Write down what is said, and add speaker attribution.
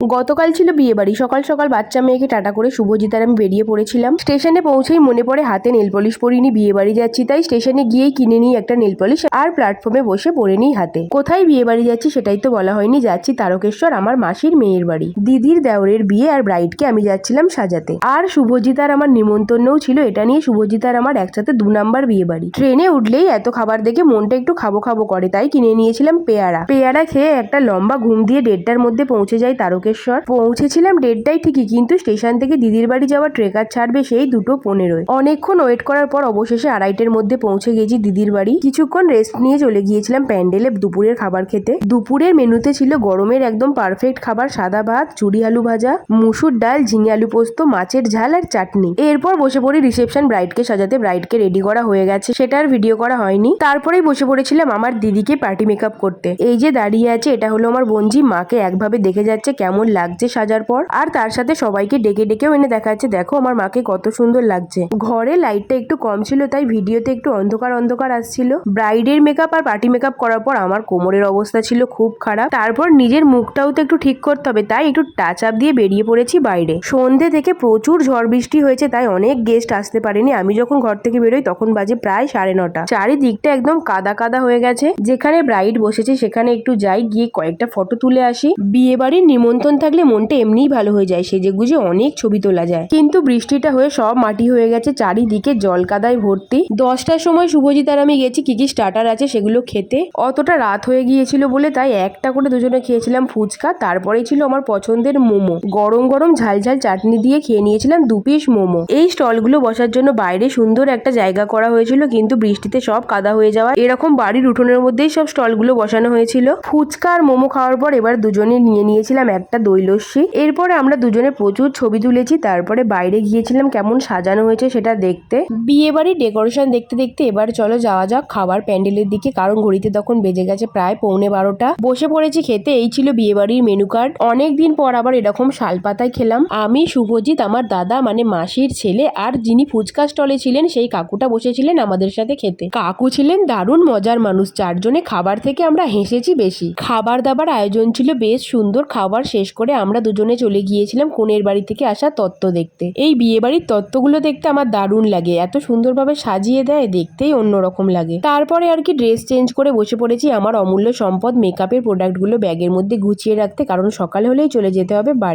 Speaker 1: গতকাল ছিল বিয়ে বাড়ি। সকাল সকাল বাচ্চা মেয়েকে টাটা করে শুভজিৎ আর আমি বেরিয়ে পড়েছিলাম। স্টেশনে পৌঁছেই মনে পড়ে হাতে নেল পলিশ পরিনি, বিয়ে বাড়ি যাচ্ছি, তাই স্টেশনে গিয়েই কিনে নিই একটা নেল পলিশ আর প্ল্যাটফর্মে বসে পরে নিই হাতে। কোথায় বিয়ে বাড়ি যাচ্ছি সেটাই তো বলা হয়নি। যাচ্ছি তারকেশ্বর, আমার মাসির মেয়ের বাড়ি। দিদির দেওরের বিয়ে, আর ব্রাইডকে আমি যাচ্ছিলাম সাজাতে। আর শুভজিৎ আর আমার নিমন্ত্রণও ছিল। এটা নিয়ে শুভজিৎ আর আমার একসাথে 2 নাম্বার বিয়ে বাড়ি। ট্রেনে উঠলেই এত খাবার দেখে মনটা একটু খাবো খাবো করে, তাই কিনে নিয়েছিলাম পেয়ারা। পেয়ারা খেয়ে একটা লম্বা ঘুম দিয়ে 1:30টার মধ্যে পৌঁছে যাই তারকেশ্বর। পৌঁছেছিলাম 1:30টায় ঠিকই, কিন্তু স্টেশন থেকে দিদির বাড়ি যাওয়ার ট্রেকার ছাড়বে সেই 2:15। অনেকক্ষণ ওয়েট করার পর অবশেষে 2:30টার মধ্যে পৌঁছে গেছি দিদির বাড়ি। কিছুক্ষণ রেস্ট নিয়ে চলে গিয়েছিলাম প্যান্ডেলে দুপুরের খাবার খেতে। দুপুরের মেনুতে ছিল গরমের একদম পারফেক্ট খাবার, সাদা ভাত, চুড়ি আলু ভাজা, মুসুর ডাল, ঝিঙে আলু পোস্ত, মাছের ঝাল আর চাটনি। এরপর বসে পড়ি রিসেপশন, ব্রাইডকে সাজাতে। ব্রাইডকে রেডি করা হয়ে গেছে, সেটার ভিডিও করা হয়নি। তারপরেই বসে পড়েছিলাম আমার দিদিকে পার্টি মেকআপ করতে। এই যে দাঁড়িয়ে আছে, এটা হলো আমার বোনজি। মাকে একভাবে দেখে যাচ্ছে কেমন লাগছে সাজার পর, আর তার সাথে সবাইকে ডেকে ডেকেও এনে দেখাচ্ছে দেখো আমার মাকে কত সুন্দর লাগছে। ঘরে লাইটটা একটু কম ছিল, তাই ভিডিওতে একটু অন্ধকার অন্ধকার আসছিল। ব্রাইডের মেকআপ আর পার্টি মেকআপ করার পর আমার কোমরের অবস্থা ছিল খুব খারাপ। তারপর নিজের মুখটাও তো একটু ঠিক করতে হবে, তাই একটু টাচ আপ দিয়ে বেরিয়ে পড়েছি বাইরে। সন্ধ্যে থেকে প্রচুর ঝড় বৃষ্টি হয়েছে, তাই অনেক গেস্ট আসতে পারেনি। আমি যখন ঘর থেকে বেরোই তখন বাজে প্রায় 9:30। চারিদিকটা একদম কাদা কাদা হয়ে গেছে। যেখানে ব্রাইড বসেছে সেখানে একটু যাই, গিয়ে কয়েকটা ফটো তুলে আসি। বিয়ে বাড়ির নিমন্ত্রণ থাকলে মনটা এমনিই ভালো হয়ে যায়, সেজে গুজে অনেক ছবি তোলা যায়। কিন্তু বৃষ্টিটা হয়ে সব মাটি হয়ে গেছে, চারিদিকে জল কাদায় ভর্তি। 10টার সময় শুভজিৎ আর আমি গেছি কি কি স্টার্টার আছে সেগুলো খেতে। অতটা রাত হয়ে গিয়েছিল বলে তাই একটা করে দুজনে খেয়েছিলাম ফুচকা। তারপরেই ছিল আমার পছন্দের মোমো। গরম গরম ঝাল ঝাল চাটনি দিয়ে খেয়ে নিয়েছিলাম 2 পিস মোমো। এই স্টলগুলো বসার জন্য বাইরে সুন্দর একটা জায়গা করা হয়েছিল, কিন্তু বৃষ্টিতে সব কাদা হয়ে যাওয়া এরকম বাড়ির উঠোনের মধ্যেই সব স্টলগুলো বসানো হয়েছিল। ফুচকা আর মোমো খাওয়ার পর এবার দুজনে নিয়ে নিয়েছিলাম একটা দই লস্যি। এরপরে আমরা দুজনে প্রচুর ছবি তুলেছি। তারপরে বাইরে গিয়েছিলাম কেমন সাজানো হয়েছে সেটা দেখতে। বিয়ে বাড়ির ডেকোরেশন দেখতে দেখতে এবার চলো যাওয়া যাক খাবার প্যান্ডেলের দিকে, কারণ ঘড়িতে তখন বেজে গেছে প্রায় 11:15। বসে পড়েছি খেতে। এই ছিল বিয়ে বাড়ির মেনু কার্ড। অনেকদিন পর আবার এরকম শালপাতায় খেলাম। আমি, শুভজিৎ, আমার দাদা মানে মাসির ছেলে, আর যিনি ফুচকা স্টলে ছিলেন সেই কাকুটা বসেছিলেন আমাদের সাথে খেতে। কাকু ছিলেন দারুণ মজার মানুষ। 4 জনে খাবার থেকে আমরা হেসেছি বেশি। খাবার দাবার আয়োজন ছিল বেশ সুন্দর। খাবার শেষ করে আমরা দুজনে চলে গিয়েছিলাম কনের বাড়ি থেকে আসা তত্ত্ব দেখতে। এই বিয়ে বাড়ির তত্ত্বগুলো দেখতে আমার দারুণ লাগে, এত সুন্দরভাবে সাজিয়ে দেয়, দেখতেই অন্যরকম লাগে। তারপরে আর কি ড্রেস চেঞ্জ করে বসে পড়েছি আমার অমূল্য সম্পদ মেকআপের প্রোডাক্টগুলো ব্যাগের মধ্যে গুছিয়ে রাখতে, কারণ সকাল হলেই চলে যেতে হবে বাড়ি।